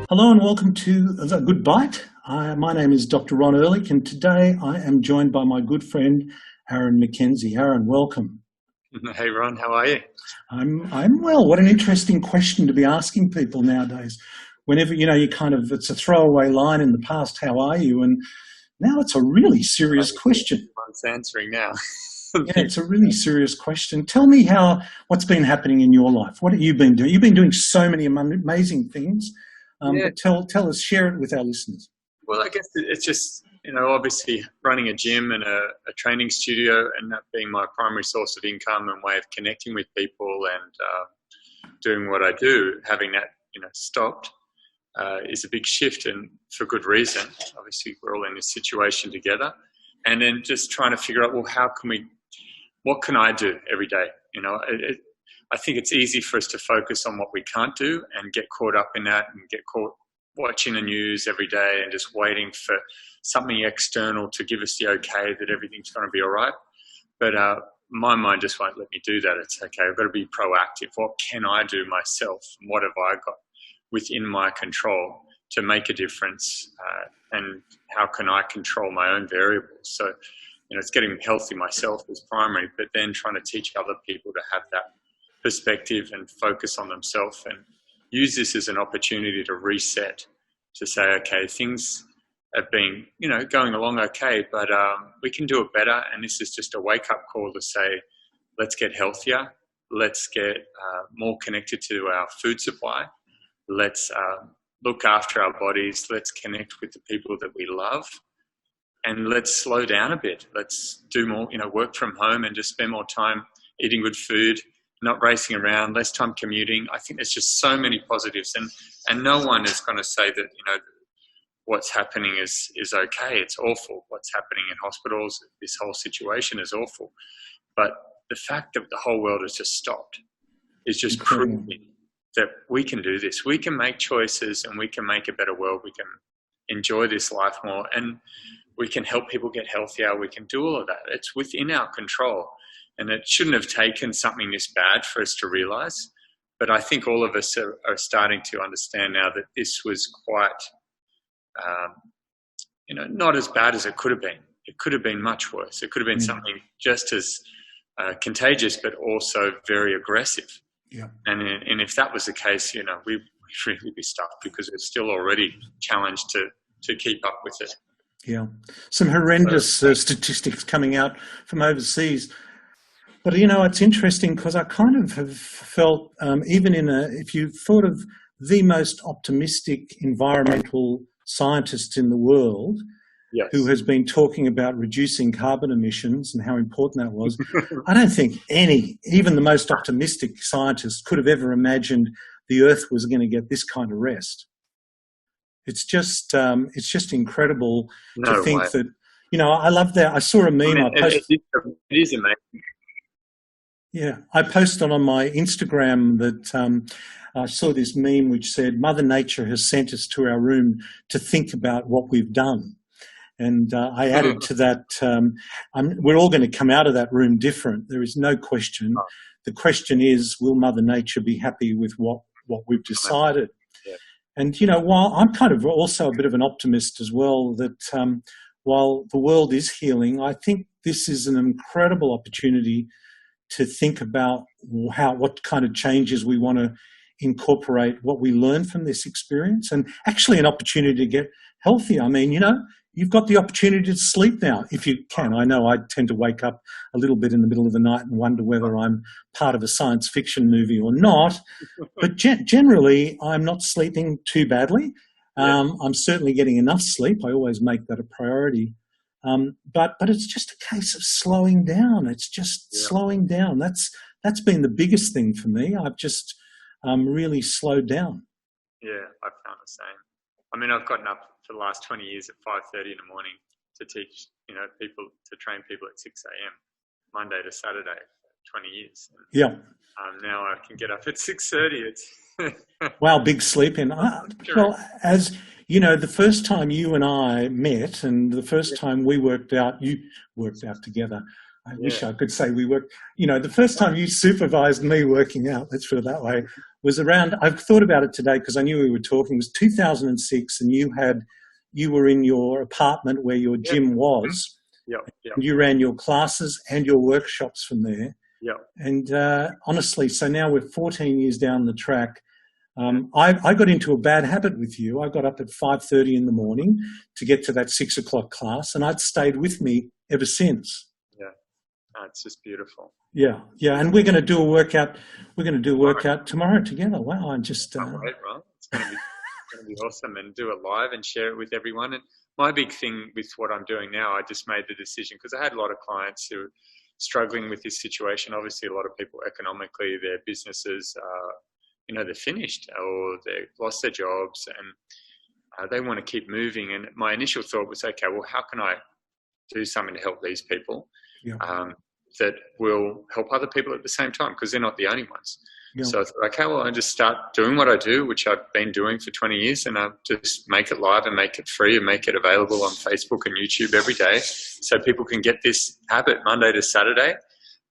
Hello and welcome to a Good Byte. My name is Dr. Ron Ehrlich, and today I am joined by my good friend Aaron Mckenzie. Aaron, welcome. Hey Ron, how are you? I'm well. What an interesting question to be asking people nowadays. Whenever it's a throwaway line in the past. How are you? And now it's a really serious question. I'm answering now. Yeah, it's a really serious question. Tell me what's been happening in your life. What have you been doing? You've been doing so many amazing things. But tell us, share it with our listeners. Well, I guess it's just, obviously running a gym and a training studio, and that being my primary source of income and way of connecting with people and doing what I do, having that, stopped is a big shift, and for good reason. Obviously, we're all in this situation together. And then just trying to figure out, well, what can I do every day? I think it's easy for us to focus on what we can't do and get caught up in that and get caught watching the news every day and just waiting for something external to give us the okay that everything's going to be all right. But my mind just won't let me do that. It's okay, I've got to be proactive. What can I do myself? What have I got within my control to make a difference? And how can I control my own variables? So, it's getting healthy myself as primary, but then trying to teach other people to have that perspective and focus on themselves and use this as an opportunity to reset, to say, okay, things have been, going along okay, but we can do it better. And this is just a wake-up call to say, let's get healthier. Let's get more connected to our food supply. Let's look after our bodies. Let's connect with the people that we love. And let's slow down a bit. Let's do more, work from home and just spend more time eating good food, not racing around, less time commuting. I think there's just so many positives, and no one is going to say that, what's happening is okay. It's awful. What's happening in hospitals, this whole situation is awful. But the fact that the whole world has just stopped is just proving that we can do this. We can make choices and we can make a better world. We can enjoy this life more, and we can help people get healthier. We can do all of that. It's within our control. And it shouldn't have taken something this bad for us to realize. But I think all of us are starting to understand now that this was quite, not as bad as it could have been. It could have been much worse. It could have been something just as contagious, but also very aggressive. Yeah. And if that was the case, we'd really be stuck, because it's still already challenged to keep up with it. Yeah. Some horrendous statistics coming out from overseas. But, it's interesting, because I kind of have felt, if you thought of the most optimistic environmental scientist in the world, yes, who has been talking about reducing carbon emissions and how important that was, I don't think even the most optimistic scientist could have ever imagined the Earth was going to get this kind of rest. It's just incredible to think that, I love that. I saw a meme. It is amazing. Yeah, I posted on my Instagram that I saw this meme which said, Mother Nature has sent us to our room to think about what we've done. And I added to that, we're all going to come out of that room different. There is no question. The question is, will Mother Nature be happy with what we've decided? Yeah. And, while I'm kind of also a bit of an optimist as well, that while the world is healing, I think this is an incredible opportunity to think about what kind of changes we want to incorporate, what we learn from this experience, and actually an opportunity to get healthy. I mean, you've got the opportunity to sleep now, if you can. I know I tend to wake up a little bit in the middle of the night and wonder whether I'm part of a science fiction movie or not. But generally, I'm not sleeping too badly. I'm certainly getting enough sleep. I always make that a priority. But it's just a case of slowing down. It's just slowing down. That's been the biggest thing for me. I've just really slowed down. Yeah, I found the same. I mean, I've gotten up for the last 20 years at 5:30 in the morning to teach, people, to train people at 6 a.m. Monday to Saturday, 20 years. And, now I can get up at 6:30. It's wow, big sleep in. Well, as the first time you and I met, and the first time you worked out together. I wish I could say we worked. The first time you supervised me working out, let's put it that way, was around, I've thought about it today because I knew we were talking, it was 2006, and you were in your apartment where your gym was. Yep. And you ran your classes and your workshops from there. Yep. And honestly, so now we're 14 years down the track. I got into a bad habit with you. I got up at 5:30 in the morning to get to that 6 o'clock class, and I'd stayed with me ever since. Yeah, it's just beautiful. Yeah, and we're going to do a workout. We're going to do a workout tomorrow together. Wow, I'm just. Right. It's going to be awesome, and do it live and share it with everyone. And my big thing with what I'm doing now, I just made the decision because I had a lot of clients who are struggling with this situation. Obviously, a lot of people economically, their businesses, they're finished or they've lost their jobs and they want to keep moving. And my initial thought was, okay, well, how can I do something to help these people that will help other people at the same time, because they're not the only ones. Yeah. So I thought, okay, well, I just start doing what I do, which I've been doing for 20 years, and I just make it live and make it free and make it available on Facebook and YouTube every day so people can get this habit Monday to Saturday,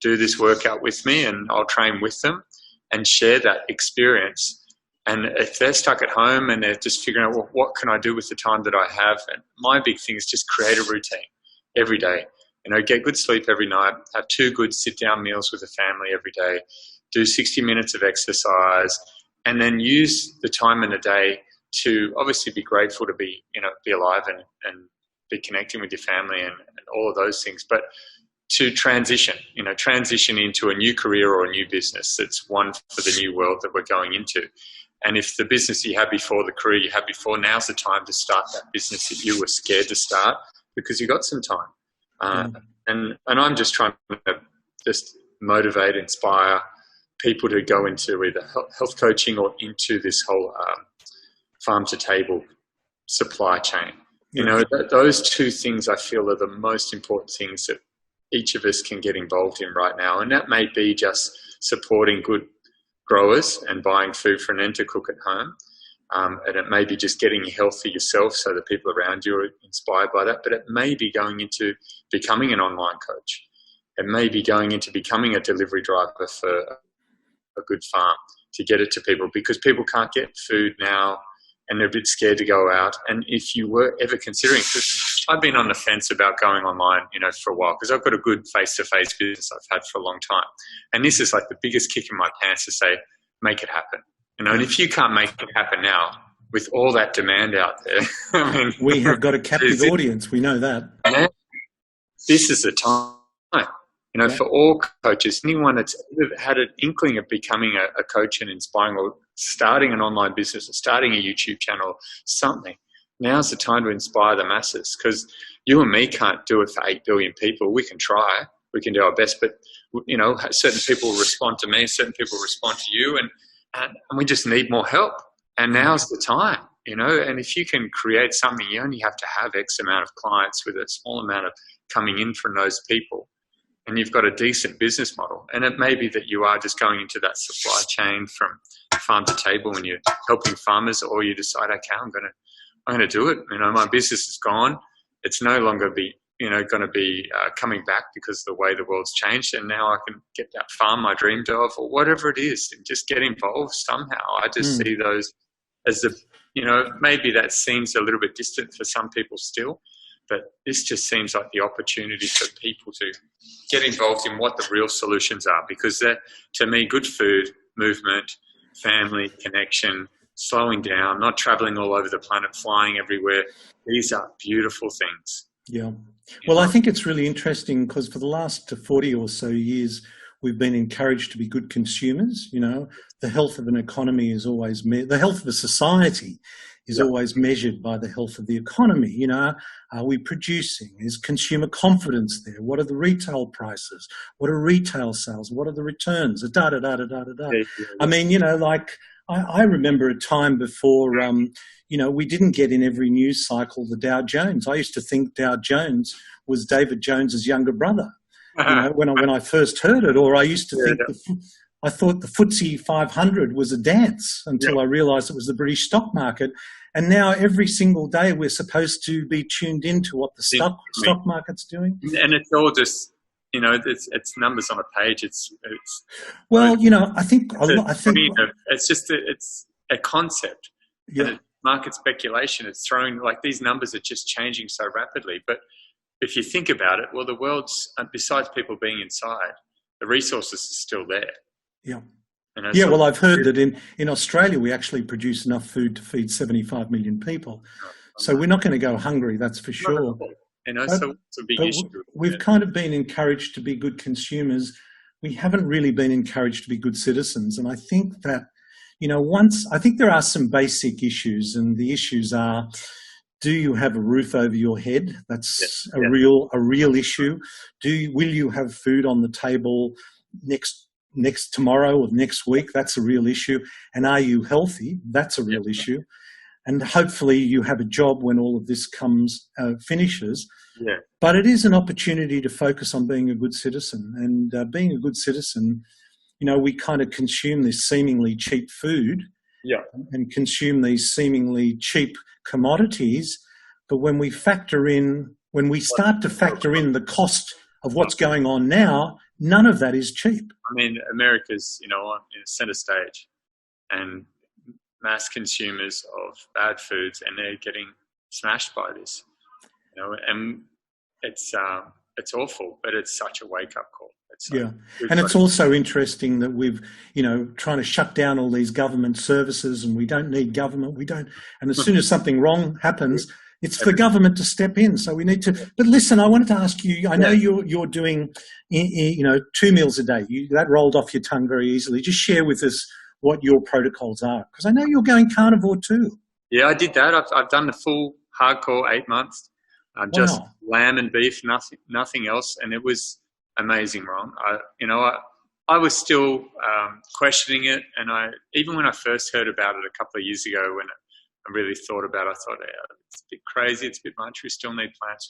do this workout with me, and I'll train with them and share that experience. And if they're stuck at home and they're just figuring out, well, what can I do with the time that I have? And my big thing is just create a routine every day. Get good sleep every night, have 2 good sit-down meals with the family every day, do 60 minutes of exercise, and then use the time in the day to obviously be grateful to be alive and be connecting with your family and all of those things, but to transition into a new career or a new business that's one for the new world that we're going into. And if the business you had before, the career you had before, now's the time to start that business that you were scared to start because you got some time. And I'm just trying to just motivate, inspire people to go into either health coaching or into this whole farm to table supply chain. Those 2 things I feel are the most important things that each of us can get involved in right now. And that may be just supporting good growers and buying food for an end to cook at home. And it may be just getting healthy yourself so that people around you are inspired by that. But it may be going into becoming an online coach. It may be going into becoming a delivery driver for a good farm to get it to people, because people can't get food now and they're a bit scared to go out. And if you were ever considering, because I've been on the fence about going online, for a while, because I've got a good face-to-face business I've had for a long time. And this is like the biggest kick in my pants to say, make it happen. And if you can't make it happen now with all that demand out there, we have got a captive audience. We know that. This is the time. For all coaches, anyone that's ever had an inkling of becoming a coach and inspiring, or starting an online business or starting a YouTube channel, something, now's the time to inspire the masses, because you and me can't do it for 8 billion people. We can try, we can do our best, but certain people respond to me, certain people respond to you, and we just need more help. And now's the time, and if you can create something, you only have to have X amount of clients with a small amount of coming in from those people. And you've got a decent business model. And it may be that you are just going into that supply chain from farm to table and you're helping farmers, or you decide, okay, I'm going to do it. My business is gone. It's no longer going to be coming back because of the way the world's changed. And now I can get that farm I dreamed of, or whatever it is, and just get involved somehow. I just see those as maybe that seems a little bit distant for some people still, but this just seems like the opportunity for people to get involved in what the real solutions are, because to me, good food, movement, family, connection, slowing down, not traveling all over the planet, flying everywhere, these are beautiful things. Yeah. Well, I think it's really interesting because for the last 40 or so years, we've been encouraged to be good consumers. The health of an economy is always, the health of a society is always measured by the health of the economy. Are we producing? Is consumer confidence there? What are the retail prices? What are retail sales? What are the returns? I remember a time before, we didn't get in every news cycle the Dow Jones. I used to think Dow Jones was David Jones's younger brother. When I first heard it, or I used to think I thought the FTSE 500 was a dance until I realised it was the British stock market. And now every single day we're supposed to be tuned into what the stock market's doing. And it's all just you know, it's numbers on a page. It's well, like, you know, I think it's just it's a concept, and it's market speculation. It's throwing, like, these numbers are just changing so rapidly. But if you think about it, well, the world's, besides people being inside, the resources are still there. Yeah. You know, yeah, well, I've heard that in Australia we actually produce enough food to feed 75 million people. So we're not going to go hungry, that's for sure. You know, But, so it's a big but issue. we've kind of been encouraged to be good consumers. We haven't really been encouraged to be good citizens. And I think that, you know, I think there are some basic issues, and the issues are, do you have a roof over your head? That's a real issue. Will you have food on the table next tomorrow or next week? That's a real issue. And are you healthy? That's a real issue. And hopefully you have a job when all of this finishes. Yeah. But it is an opportunity to focus on being a good citizen. And being a good citizen, you know, we kind of consume this seemingly cheap food and consume these seemingly cheap commodities. But when we start to factor in the cost of what's going on now, none of that is cheap. I mean, America's, you know, in a center stage, and mass consumers of bad foods, and they're getting smashed by this, you know, and it's awful, but it's such a wake-up call. And it's also interesting that we've, you know, trying to shut down all these government services, and we don't need government. And as soon as something wrong happens, it's for government to step in. So we need to. But listen, I wanted to ask you. I know you're doing, you know, 2 meals a day. That rolled off your tongue very easily. Just share with us what your protocols are, because I know you're going carnivore too. Yeah, I did that. I've done the full hardcore 8 months, just lamb and beef, nothing else, and it was amazing, Ron. I was still questioning it, and even when I first heard about it a couple of years ago, when I really thought about it, I thought, it's a bit crazy, it's a bit much. We still need plants,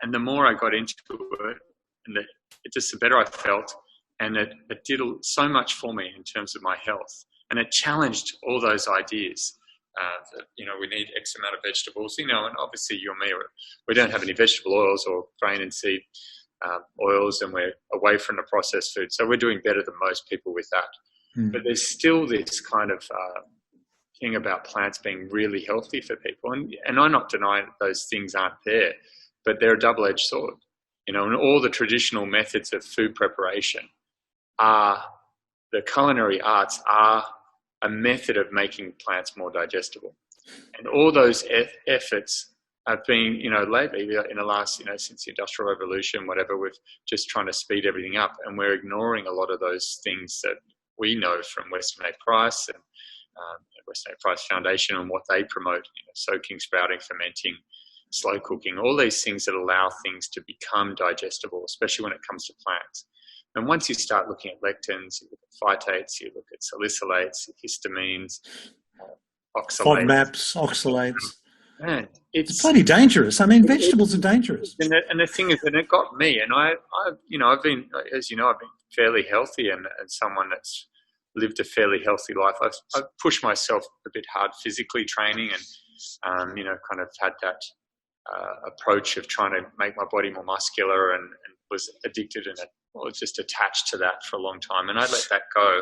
and the more I got into it, and the better I felt. And it did so much for me in terms of my health. And it challenged all those ideas that, you know, we need X amount of vegetables, you know, and obviously you and me, we don't have any vegetable oils or grain and seed oils, and we're away from the processed food. So we're doing better than most people with that. But there's still this kind of thing about plants being really healthy for people. And I'm not denying that those things aren't there, but they're a double-edged sword. You know, and all the traditional methods of food preparation the culinary arts are a method of making plants more digestible. And all those efforts have been, you know, lately in the last, you know, since the Industrial Revolution, whatever, we're just trying to speed everything up, and we're ignoring a lot of those things that we know from Weston A. Price and Weston A. Price Foundation and what they promote, you know, soaking, sprouting, fermenting, slow cooking, all these things that allow things to become digestible, especially when it comes to plants. And once you start looking at lectins, you look at phytates, you look at salicylates, histamines, oxalates. FODMAPs, oxalates. Man, it's bloody dangerous. I mean, vegetables are dangerous. And the thing is, and it got me, and I've been, as you know, I've been fairly healthy and someone that's lived a fairly healthy life. I've pushed myself a bit hard physically training and, you know, kind of had that approach of trying to make my body more muscular and was addicted and was just attached to that for a long time. And I let that go.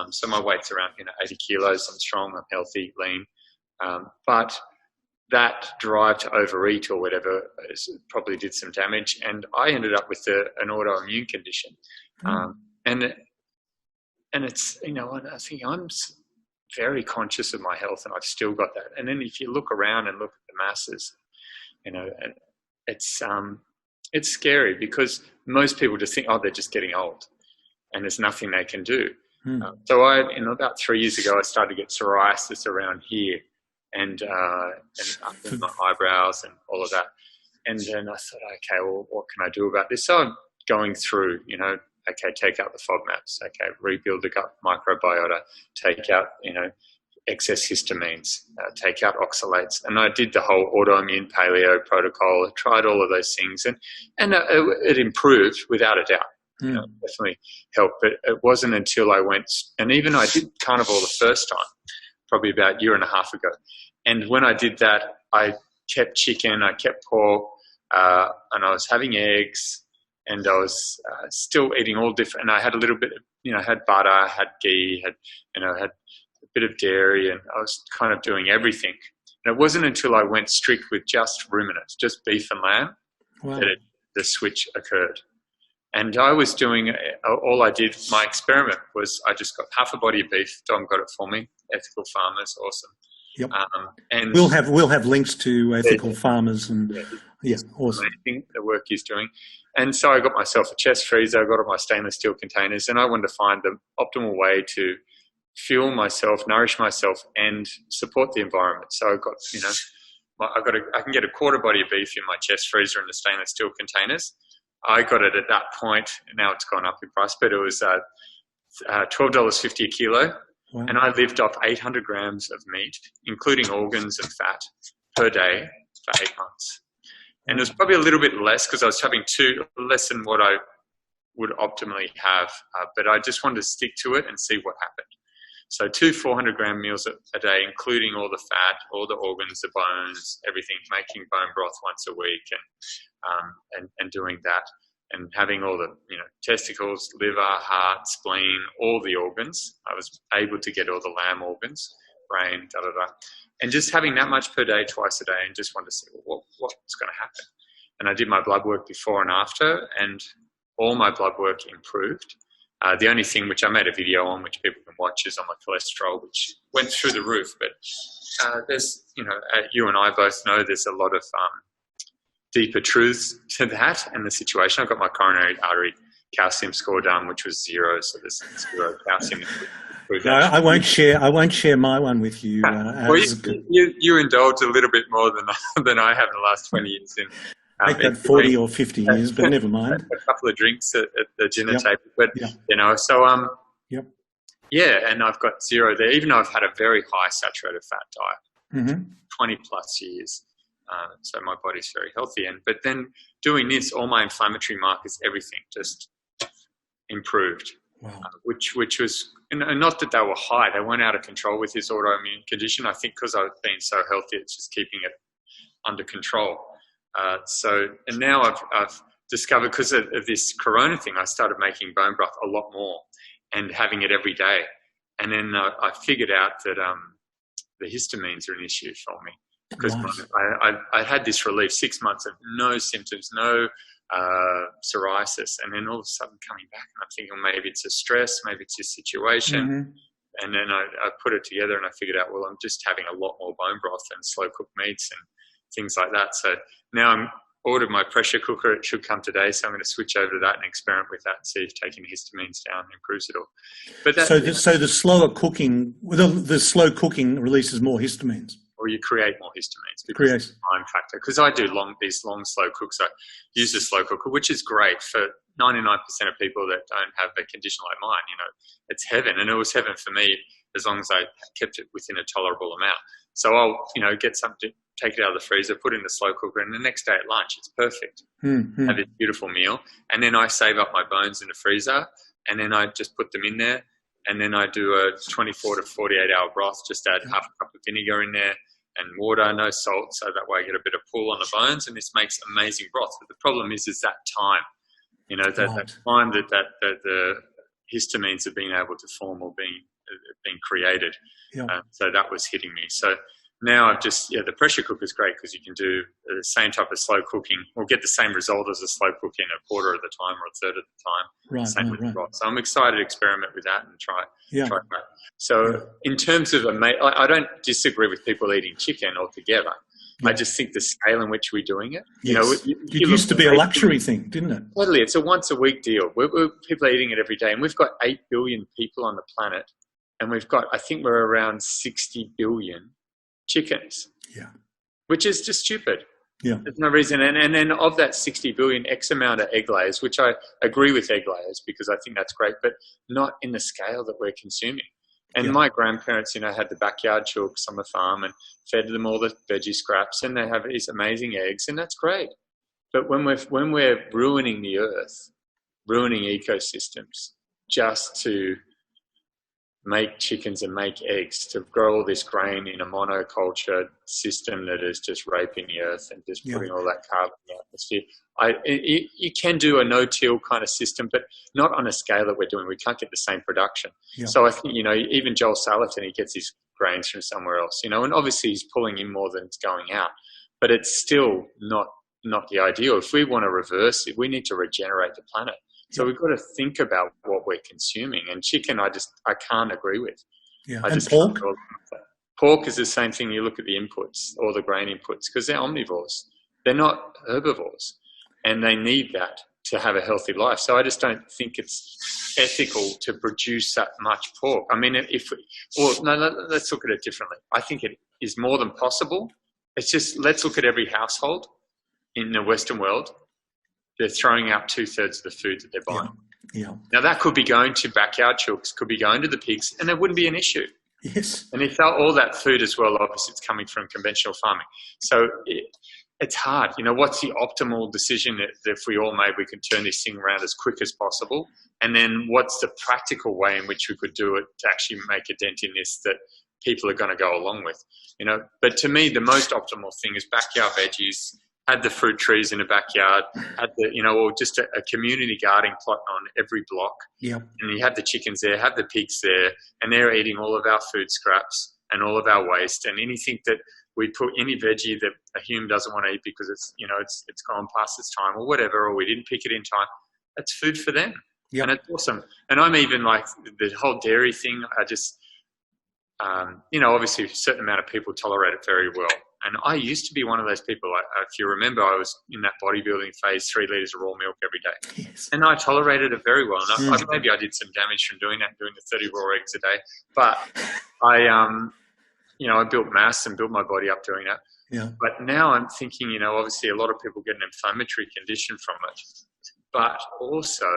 So my weight's around, you know, 80 kilos. I'm strong, I'm healthy, lean. But that drive to overeat or whatever probably did some damage. And I ended up with an autoimmune condition. And it's, you know, I think I'm very conscious of my health, and I've still got that. And then if you look around and look at the masses, you know, it's scary because most people just think, oh, they're just getting old and there's nothing they can do. So about 3 years ago, I started to get psoriasis around here and under my eyebrows and all of that. And then I thought, okay, well, what can I do about this? So I'm going through, you know, okay, take out the FODMAPs, okay, rebuild the gut microbiota, take out, you know, excess histamines, take out oxalates. And I did the whole autoimmune paleo protocol. I tried all of those things and it improved without a doubt. You know, definitely helped. But it wasn't until I went, and even I did carnivore the first time, probably about a year and a half ago. And when I did that, I kept chicken, I kept pork, and I was having eggs and I was still eating all different. And I had a little bit, I had butter, I had ghee, had a bit of dairy, and I was kind of doing everything. And it wasn't until I went strict with just ruminants, just beef and lamb, wow. that the switch occurred. And I was doing, all I did, my experiment was I just got half a body of beef. Dom got it for me. Ethical Farmers, awesome. Yep. And we'll have links to Ethical Farmers, and awesome. Amazing, the work he's doing. And so I got myself a chest freezer. I got all my stainless steel containers, and I wanted to find the optimal way to fuel myself, nourish myself, and support the environment. So I got, I can get a quarter body of beef in my chest freezer in the stainless steel containers. I got it at that point. Now it's gone up in price, but it was $12.50 a kilo. Wow. And I lived off 800 grams of meat, including organs and fat, per day for 8 months. And it was probably a little bit less because I was having less than what I would optimally have, but I just wanted to stick to it and see what happened. So 2 400-gram meals a day, including all the fat, all the organs, the bones, everything, making bone broth once a week, and doing that, and having all the testicles, liver, heart, spleen, all the organs. I was able to get all the lamb organs, brain, and just having that much per day, twice a day, and just wanted to see what's going to happen. And I did my blood work before and after, and all my blood work improved. The only thing which I made a video on, which people can watch, is on my cholesterol, which went through the roof. But there's, you and I both know there's a lot of deeper truths to that and the situation. I got my coronary artery calcium score done, which was 0, so there's 0 calcium. No, I won't share my one with you. Well, you indulge a little bit more than I have in the last 20 years. I think 40 or 50 years, but never mind. A couple of drinks at the dinner table, but and I've got 0 there. Even though I've had a very high saturated fat diet, 20 plus years, so my body's very healthy. But then doing this, all my inflammatory markers, everything just improved. Wow. Which was, not that they were high, they weren't out of control with this autoimmune condition. I think because I've been so healthy, it's just keeping it under control. And now I've discovered, because of this corona thing, I started making bone broth a lot more and having it every day. And then I figured out that the histamines are an issue for me, because I had this relief, 6 months of no symptoms, no psoriasis, and then all of a sudden coming back, and I'm thinking, well, maybe it's a stress, maybe it's a situation. And then I put it together and I figured out, well, I'm just having a lot more bone broth and slow cooked meats and things like that. So now I'm ordered my pressure cooker. It should come today, so I'm going to switch over to that and experiment with that and see if taking histamines down improves it all. But so the slower cooking, the slow cooking releases more histamines. Or you create more histamines because of the time factor. Because I do these long slow cooks. I use a slow cooker, which is great for 99% of people that don't have a condition like mine. It's heaven, and it was heaven for me as long as I kept it within a tolerable amount. So I'll get something, take it out of the freezer, put it in the slow cooker, and the next day at lunch, it's perfect. Have a beautiful meal. And then I save up my bones in the freezer, and then I just put them in there. And then I do a 24 to 48 hour broth, just add half a cup of vinegar in there and water, no salt, so that way I get a bit of pull on the bones, and this makes amazing broth. But the problem is that time, that time that the histamines are being able to form or being created. So that was hitting me. So now I've just, the pressure cooker is great because you can do the same type of slow cooking or get the same result as a slow cook in a quarter of the time or a third of the time. Same with broth. So I'm excited to experiment with that and try that. So in terms of, I don't disagree with people eating chicken altogether. I just think the scale in which we're doing it. It used to be a luxury thing, didn't it? Totally. It's a once a week deal. People are eating it every day, and we've got 8 billion people on the planet, and I think we're around 60 billion chickens, which is just stupid. There's no reason. And then of that 60 billion, X amount of egg layers, which I agree with egg layers because I think that's great, but not in the scale that we're consuming. And my grandparents, had the backyard chooks on the farm and fed them all the veggie scraps, and they have these amazing eggs, and that's great. But when we're ruining the earth, ruining ecosystems, just to make chickens and make eggs, to grow all this grain in a monoculture system that is just raping the earth and just putting all that carbon in the atmosphere. You can do a no-till kind of system, but not on a scale that we're doing. We can't get the same production. So I think, even Joel Salatin, he gets his grains from somewhere else, and obviously he's pulling in more than it's going out, but it's still not the ideal. If we want to reverse it, we need to regenerate the planet. So we've got to think about what we're consuming. And chicken, I can't agree with. And pork? Pork is the same thing. You look at the inputs, or the grain inputs, because they're omnivores. They're not herbivores. And they need that to have a healthy life. So I just don't think it's ethical to produce that much pork. I mean, let's look at it differently. I think it is more than possible. It's just, let's look at every household in the Western world. They're throwing out 2/3 of the food that they're buying. Now, that could be going to backyard chooks, could be going to the pigs, and there wouldn't be an issue. And if all that food as well, obviously it's coming from conventional farming. So it's hard. What's the optimal decision that if we all made, we can turn this thing around as quick as possible? And then what's the practical way in which we could do it to actually make a dent in this that people are going to go along with? But to me, the most optimal thing is backyard veggies. Had the fruit trees in the backyard, or just a community gardening plot on every block. And you have the chickens there, have the pigs there, and they're eating all of our food scraps and all of our waste, and anything that we put, any veggie that a human doesn't want to eat because it's gone past its time or whatever, or we didn't pick it in time, that's food for them. And it's awesome. And I'm even like the whole dairy thing, I just, obviously a certain amount of people tolerate it very well. And I used to be one of those people. If you remember, I was in that bodybuilding phase, 3 litres of raw milk every day. And I tolerated it very well. And maybe I did some damage from doing that, doing the 30 raw eggs a day. But I built mass and built my body up doing that. But now I'm thinking, obviously a lot of people get an inflammatory condition from it. But also,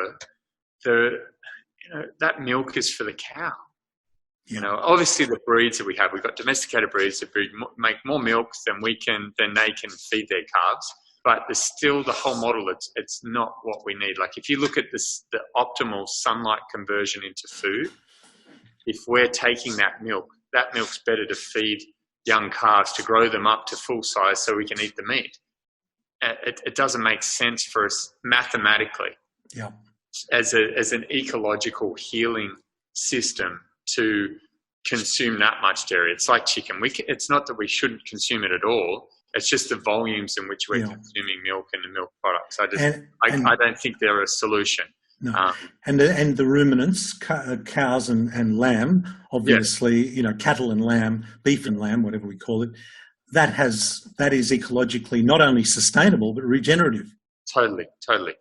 that milk is for the cow. Obviously the breeds that we have, we've got domesticated breeds that make more milk than they can feed their calves. But there's still the whole model. It's not what we need. Like if you look at the optimal sunlight conversion into food, if we're taking that milk's better to feed young calves to grow them up to full size so we can eat the meat. It doesn't make sense for us mathematically as an ecological healing system to consume that much dairy. It's like chicken. It's not that we shouldn't consume it at all. It's just the volumes in which we're consuming milk and the milk products. I don't think they're a solution. No. And the ruminants, cows and lamb, obviously, cattle and lamb, beef and lamb, whatever we call it, that is ecologically not only sustainable but regenerative. Totally.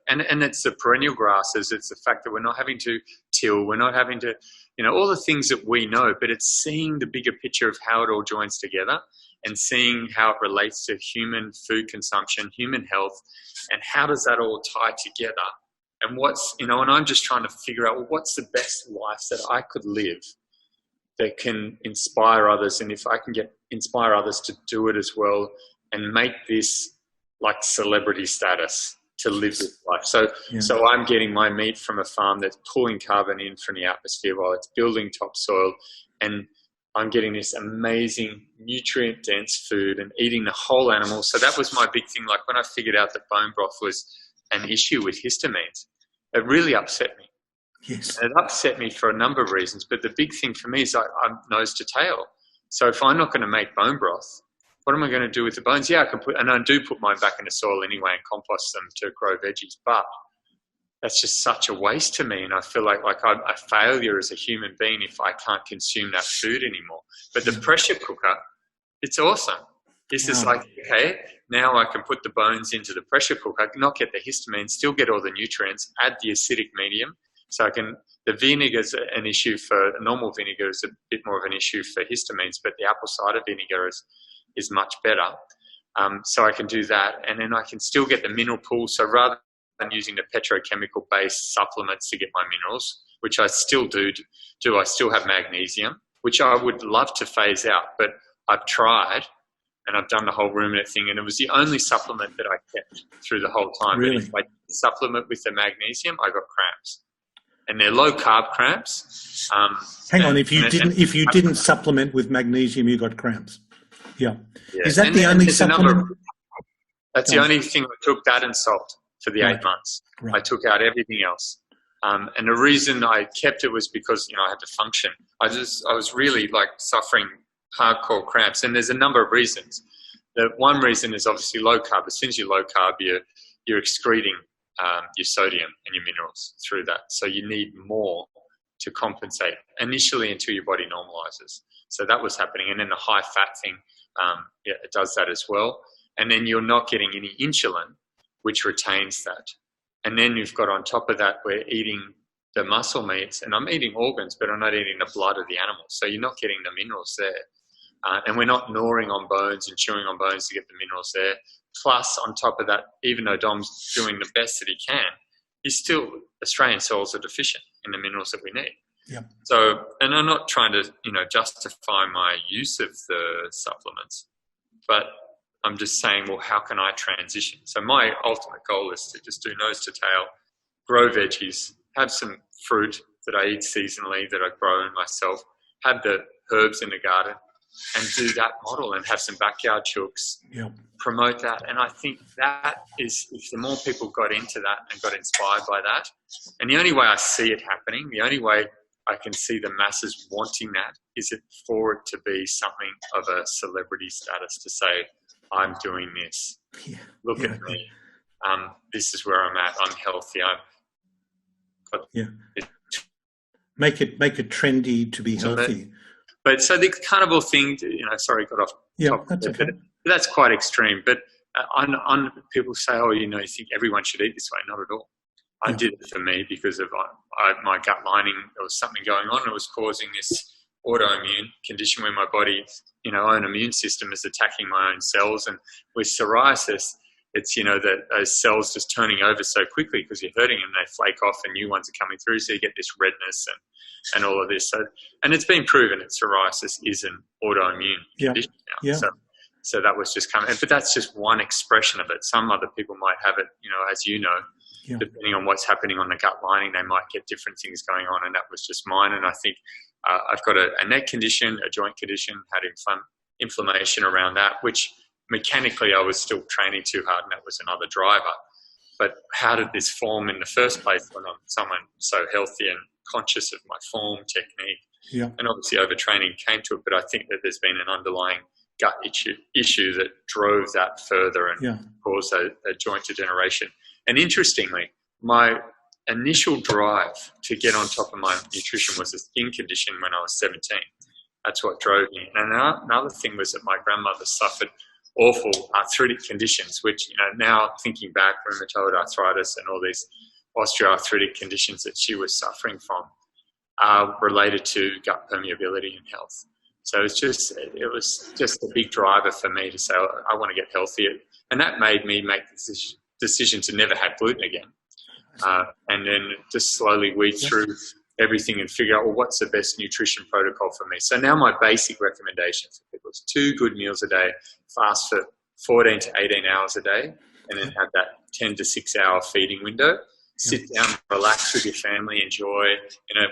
And it's the perennial grasses. It's the fact that we're not having to till, we're not having to, all the things that we know, but it's seeing the bigger picture of how it all joins together and seeing how it relates to human food consumption, human health, and how does that all tie together? And and I'm just trying to figure out, what's the best life that I could live that can inspire others? And if I can inspire others to do it as well and make this like celebrity status to live this life. So I'm getting my meat from a farm that's pulling carbon in from the atmosphere while it's building topsoil, and I'm getting this amazing nutrient-dense food and eating the whole animal. So that was my big thing. Like when I figured out that bone broth was an issue with histamines, it really upset me. Yes. And it upset me for a number of reasons, but the big thing for me is I'm nose to tail. So if I'm not going to make bone broth, what am I going to do with the bones? Yeah, I do put mine back in the soil anyway and compost them to grow veggies, but that's just such a waste to me. And I feel like I'm a failure as a human being if I can't consume that food anymore. But the pressure cooker, it's awesome. This is like, okay, now I can put the bones into the pressure cooker, not get the histamine, still get all the nutrients, add the acidic medium. So the vinegar is an issue for, normal vinegar is a bit more of an issue for histamines, but the apple cider vinegar is much better. So I can do that, and then I can still get the mineral pool. So rather than using the petrochemical-based supplements to get my minerals, which I still do, I still have magnesium, which I would love to phase out, but I've tried, and I've done the whole ruminant thing, and it was the only supplement that I kept through the whole time. Really? But if I supplement with the magnesium, I got cramps. and they're low carb cramps. Hang on, if you didn't supplement with magnesium, you got cramps. Yeah. Is that the only supplement? That's the only thing I took, that and salt, for the 8 months. Right. I took out everything else. And the reason I kept it was because, I had to function. I was really like suffering hardcore cramps, and there's a number of reasons. The one reason is obviously low carb. As soon as you're low carb, you're excreting your sodium and your minerals through that. So you need more to compensate initially until your body normalizes. So that was happening. And then the high fat thing, it does that as well. And then you're not getting any insulin, which retains that. And then you've got on top of that, we're eating the muscle meats, and I'm eating organs, but I'm not eating the blood of the animal. So you're not getting the minerals there. And we're not gnawing on bones and chewing on bones to get the minerals there. Plus, on top of that, even though Dom's doing the best that he can, Australian soils are deficient in the minerals that we need. Yeah. So, and I'm not trying to, justify my use of the supplements, but I'm just saying, well, how can I transition? So my ultimate goal is to just do nose to tail, grow veggies, have some fruit that I eat seasonally that I grow myself, have the herbs in the garden, and do that model and have some backyard chooks, promote that. And I think that is, if the more people got into that and got inspired by that, and the only way I see it happening, the only way I can see the masses wanting that is for it to be something of a celebrity status, to say, I'm doing this. Look at me. This is where I'm at. I'm healthy. Make it trendy to be healthy. But so the carnivore thing, sorry, got off. Yeah, that's okay. But that's quite extreme. But on people say, oh, you think everyone should eat this way. Not at all. I did it for me because of my gut lining. There was something going on. It was causing this autoimmune condition where my body, own immune system is attacking my own cells. And with psoriasis, it's, that those cells just turning over so quickly because you're hurting them, they flake off and new ones are coming through. So you get this redness and all of this. So, and it's been proven that psoriasis is an autoimmune condition now. Yeah. So that was just coming, but that's just one expression of it. Some other people might have it, as depending on what's happening on the gut lining, they might get different things going on. And that was just mine. And I think I've got a neck condition, a joint condition, had inflammation around that, which mechanically I was still training too hard, and that was another driver. But how did this form in the first place when I'm someone so healthy and conscious of my form, technique, and obviously overtraining came to it. But I think that there's been an underlying gut issue that drove that further and caused a joint degeneration. And interestingly, my initial drive to get on top of my nutrition was a skin condition when I was 17. That's what drove me. And another thing was that my grandmother suffered awful arthritic conditions, which, now thinking back, rheumatoid arthritis and all these osteoarthritic conditions that she was suffering from are related to gut permeability and health. So it was just a big driver for me to say, I want to get healthier. And that made me make the decision to never have gluten again. And then just slowly weed through everything and figure out, well, what's the best nutrition protocol for me? So now my basic recommendation for people is 2 good meals a day, fast for 14 to 18 hours a day, and then have that 10 to 6 hour feeding window. Sit down, relax with your family, enjoy.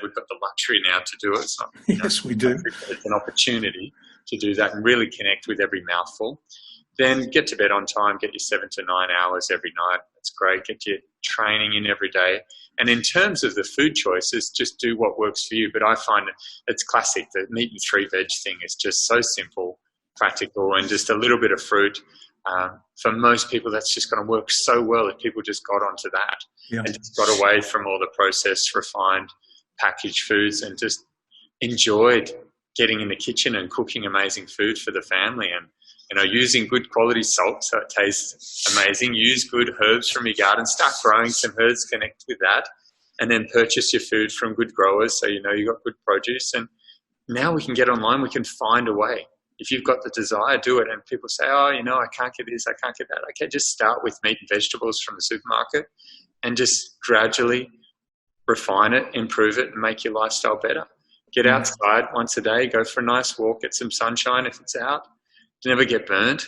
We've got the luxury now to do it. It's not, yes, we do. It's an opportunity to do that and really connect with every mouthful. Then get to bed on time, get your 7 to 9 hours every night. That's great. Get your training in every day. And in terms of the food choices, just do what works for you. But I find it's classic. The meat and 3 veg thing is just so simple, practical, and just a little bit of fruit. For most people, that's just going to work so well if people just got onto that and just got away from all the processed, refined, packaged foods and just enjoyed getting in the kitchen and cooking amazing food for the family and, using good quality salt so it tastes amazing. Use good herbs from your garden. Start growing some herbs, connect with that, and then purchase your food from good growers so you got good produce. And now we can get online. We can find a way. If you've got the desire, do it. And people say, I can't get this, I can't get that. Okay, just start with meat and vegetables from the supermarket and just gradually refine it, improve it, and make your lifestyle better. Get outside once a day, go for a nice walk, get some sunshine if it's out. Never get burned,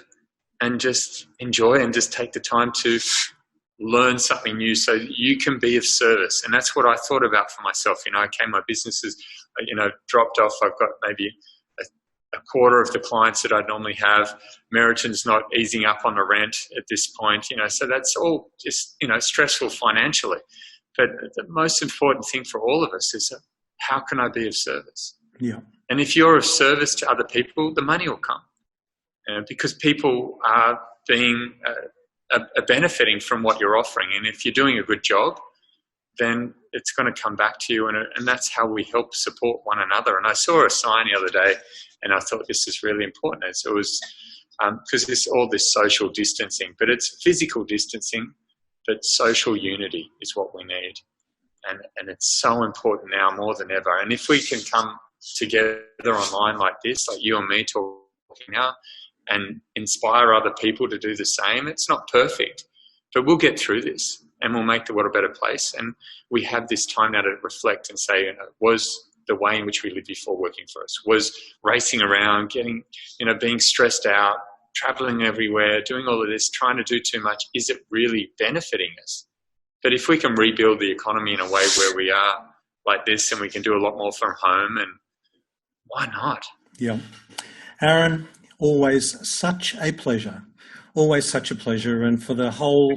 and just enjoy and just take the time to learn something new so that you can be of service. And that's what I thought about for myself. My business is, dropped off. I've got maybe a quarter of the clients that I'd normally have. Meriton's not easing up on the rent at this point, so that's all just, stressful financially. But the most important thing for all of us is how can I be of service? Yeah. And if you're of service to other people, the money will come. Because people are benefiting from what you're offering. And if you're doing a good job, then it's going to come back to you. And that's how we help support one another. And I saw a sign the other day, and I thought this is really important. It was because there's all this social distancing, but it's physical distancing, but social unity is what we need. And it's so important now more than ever. And if we can come together online like this, like you and me talking now, and inspire other people to do the same, it's not perfect, but we'll get through this and we'll make the world a better place. And we have this time now to reflect and say, was the way in which we lived before working for us? Was racing around, getting, being stressed out, traveling everywhere, doing all of this, trying to do too much, is it really benefiting us? But if we can rebuild the economy in a way where we are like this and we can do a lot more from home, and why not? Yeah. Aaron, always such a pleasure. Always such a pleasure. And for the whole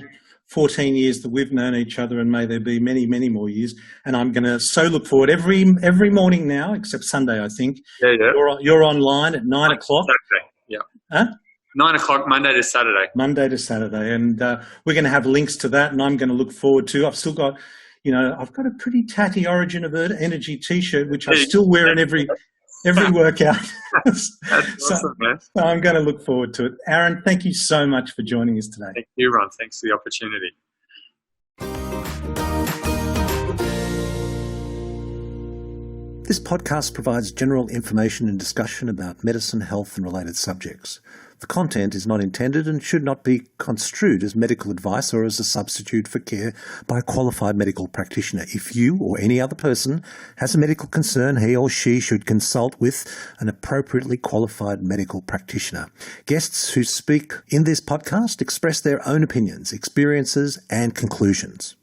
14 years that we've known each other, and may there be many, many more years. And I'm going to so look forward every morning now, except Sunday, I think. Yeah. You're online at 9 o'clock. Saturday, yeah. Huh? 9 o'clock, Monday to Saturday. Monday to Saturday. And we're going to have links to that, and I'm going to look forward to. I've still got, I've got a pretty tatty Origin of Energy T-shirt, which I still wear in every workout. That's awesome, man. So I'm going to look forward to it. Aaron, thank you so much for joining us today. Thank you, Ron. Thanks for the opportunity. This podcast provides general information and discussion about medicine, health, and related subjects. The content is not intended and should not be construed as medical advice or as a substitute for care by a qualified medical practitioner. If you or any other person has a medical concern, he or she should consult with an appropriately qualified medical practitioner. Guests who speak in this podcast express their own opinions, experiences, and conclusions.